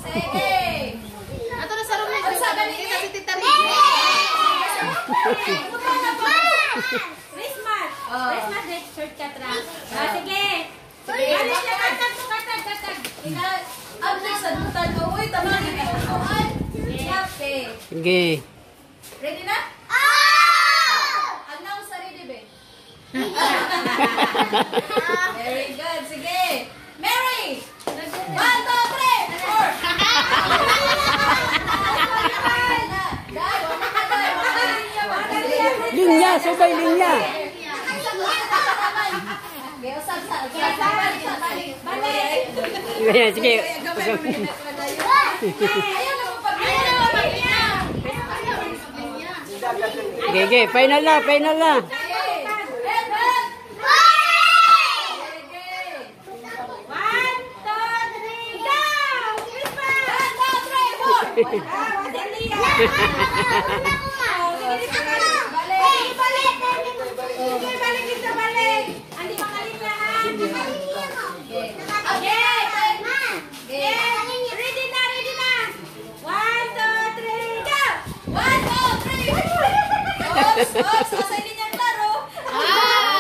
Sige. Ato na sa room ni Sa galing kita si Tita Ricky. Christmas. Christmas day shortcut ra. Sige. Galing na katag. Ang sa dutan ko. Uy, tama ni Tuan. Sige. Ready na? Announce sa ready, be. Very good. Sige. Mary! 1, 2, 3, 4! Linya, subay linya. Sige. Sige, final na.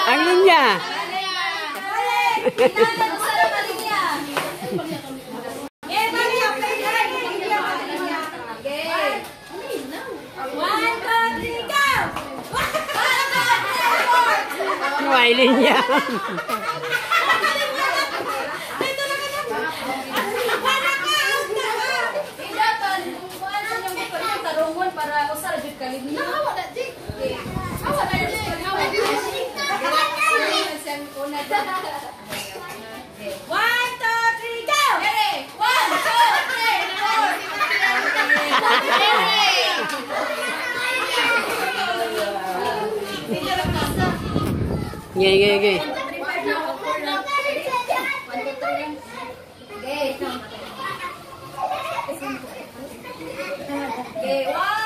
Ang linya. May linya. Para usar jud kalib na wala di. Awa na jud. One, two, three, go! 1, 2, 3, 4. Sige. Okay, 1,